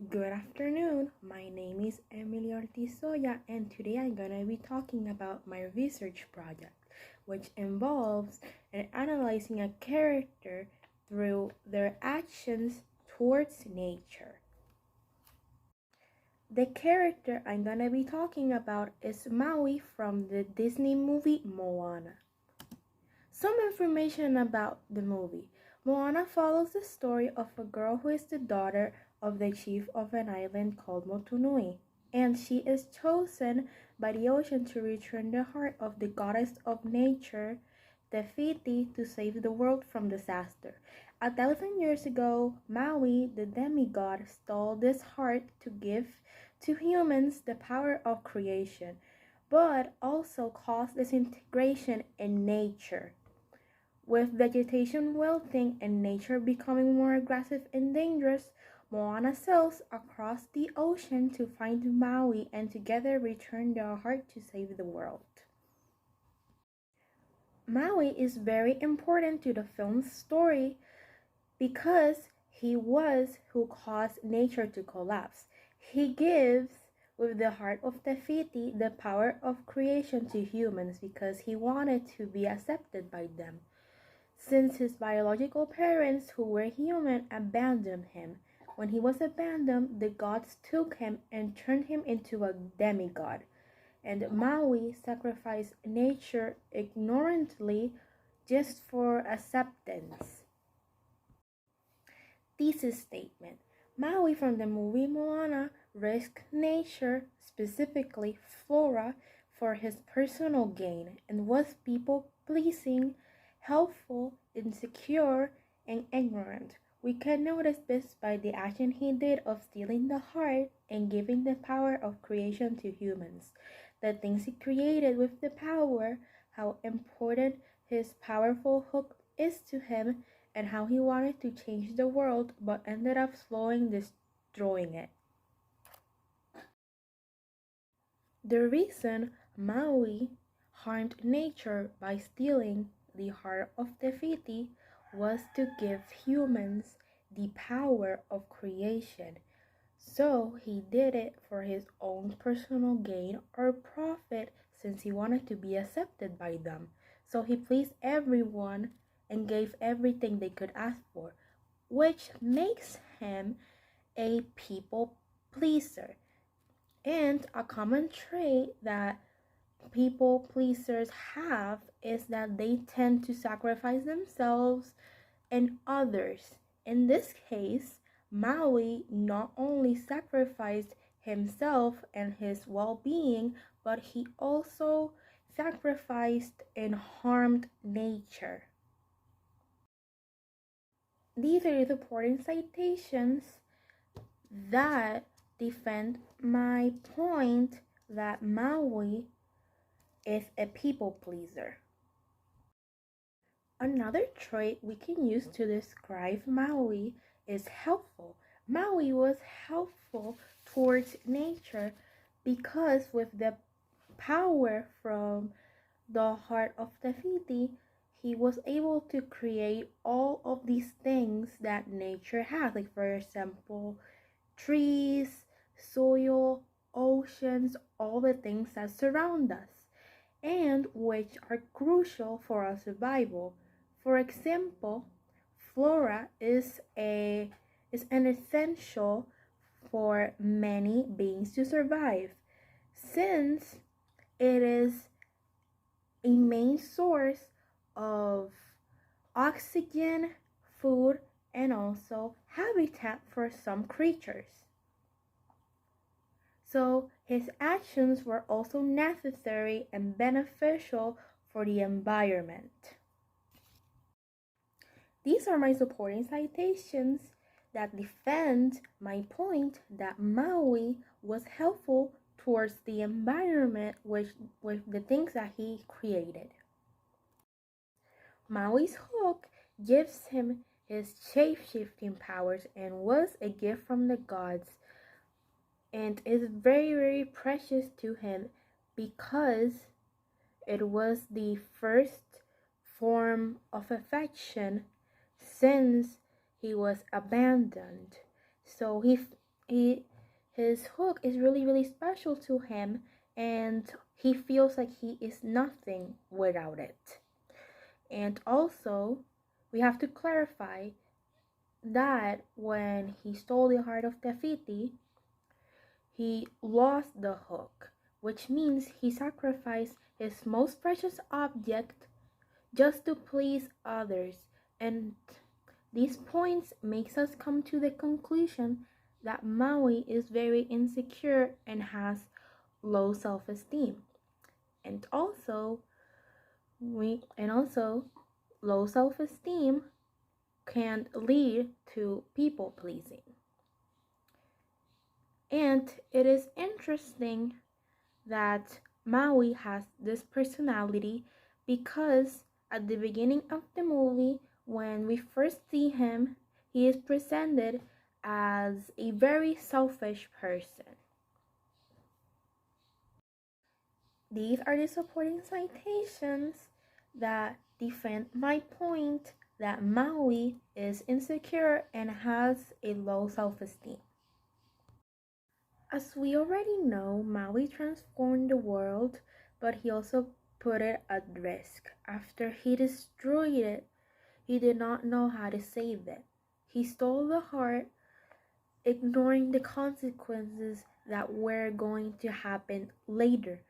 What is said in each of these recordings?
Good afternoon. My name is Emily Ortiz Soya, and today I'm gonna be talking about my research project, which involves analyzing a character through their actions towards nature. The character I'm gonna be talking about is Maui from the Disney movie Moana. Some information about the movie. Moana follows the story of a girl who is the daughter of the chief of an island called Motunui, and she is chosen by the ocean to return the heart of the goddess of nature, Te Fiti, to save the world from disaster. 1,000 years ago, Maui, the demigod, stole this heart to give to humans the power of creation, but also caused disintegration in nature. With vegetation wilting and nature becoming more aggressive and dangerous, Moana sails across the ocean to find Maui and together return their heart to save the world. Maui is very important to the film's story because he was who caused nature to collapse. He gives with the heart of Te Fiti the power of creation to humans because he wanted to be accepted by them. Since his biological parents, who were human, abandoned him. When he was abandoned, the gods took him and turned him into a demigod. And Maui sacrificed nature ignorantly just for acceptance. Thesis statement. Maui from the movie Moana risked nature, specifically flora, for his personal gain and was people-pleasing, helpful, insecure, and ignorant. We can notice this by the action he did of stealing the heart and giving the power of creation to humans. The things he created with the power, how important his powerful hook is to him, and how he wanted to change the world but ended up slowly destroying it. The reason Maui harmed nature by stealing the heart of Te Fiti was to give humans the power of creation. So he did it for his own personal gain or profit since he wanted to be accepted by them. So he pleased everyone and gave everything they could ask for, which makes him a people pleaser. And a common trait that people pleasers have is that they tend to sacrifice themselves and others. In this case, Maui not only sacrificed himself and his well-being, but he also sacrificed and harmed nature. These are the supporting citations that defend my point that Maui is a people pleaser. Another trait we can use to describe Maui is helpful. Maui was helpful towards nature because with the power from the heart of Te Fiti, he was able to create all of these things that nature has, like for example, trees, soil, oceans, all the things that surround us and which are crucial for our survival. For example, flora is an essential for many beings to survive since it is a main source of oxygen, food, and also habitat for some creatures. So his actions were also necessary and beneficial for the environment. These are my supporting citations that defend my point that Maui was helpful towards the environment with the things that he created. Maui's hook gives him his shape-shifting powers and was a gift from the gods and is very, very precious to him because it was the first form of affection since he was abandoned. So he his hook is really really special to him, and he feels like he is nothing without it. And also, we have to clarify that when he stole the heart of Tefiti, he lost the hook, which means he sacrificed his most precious object just to please others. And these points makes us come to the conclusion that Maui is very insecure and has low self-esteem. And also, low self-esteem can lead to people pleasing. And it is interesting that Maui has this personality because at the beginning of the movie, when we first see him, he is presented as a very selfish person. These are the supporting citations that defend my point that Maui is insecure and has a low self-esteem. As we already know, Maui transformed the world, but he also put it at risk. After he destroyed it, he did not know how to save it. He stole the heart, ignoring the consequences that were going to happen later.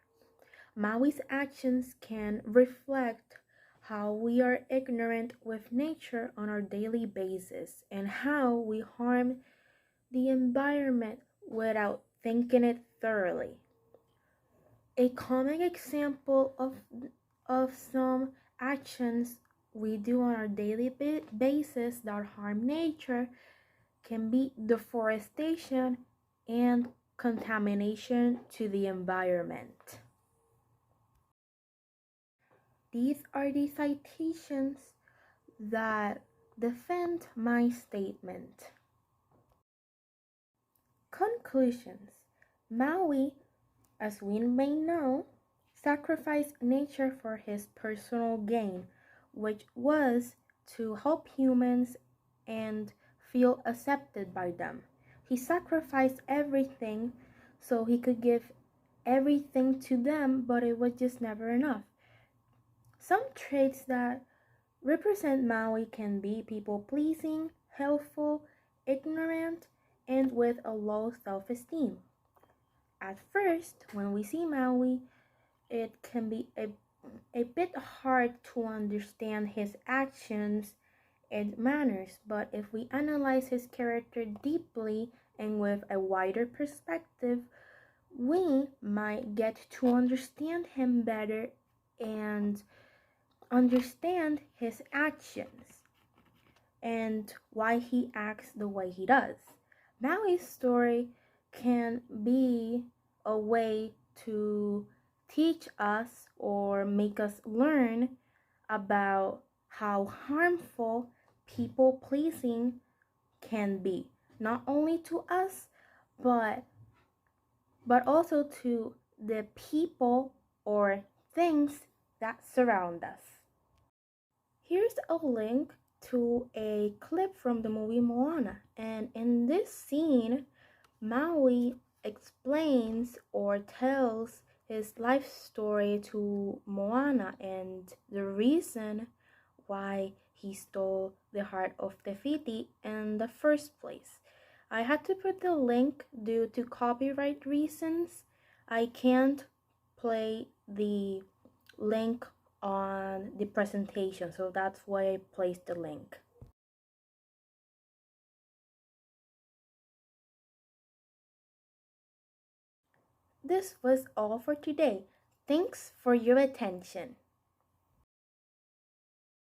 Maui's actions can reflect how we are ignorant with nature on our daily basis and how we harm the environment without thinking it thoroughly. A common example of some actions we do on our daily basis that harm nature can be deforestation and contamination to the environment. These are the citations that defend my statement. Conclusions. Maui, as we may know, sacrificed nature for his personal gain, which was to help humans and feel accepted by them. He sacrificed everything so he could give everything to them, but it was just never enough. Some traits that represent Maui can be people-pleasing, helpful, ignorant, and with a low self-esteem. At first, when we see Maui, it can be a bit hard to understand his actions and manners, but if we analyze his character deeply and with a wider perspective, we might get to understand him better and understand his actions and why he acts the way he does. Maui's story can be a way to teach us or make us learn about how harmful people pleasing can be, not only to us, but also to the people or things that surround us. Here's a link to a clip from the movie Moana, and in this scene, Maui explains or tells his life story to Moana and the reason why he stole the heart of Te in the first place. I had to put the link due to copyright reasons. I can't play the link on the presentation, so that's why I placed the link. This was all for today. Thanks for your attention.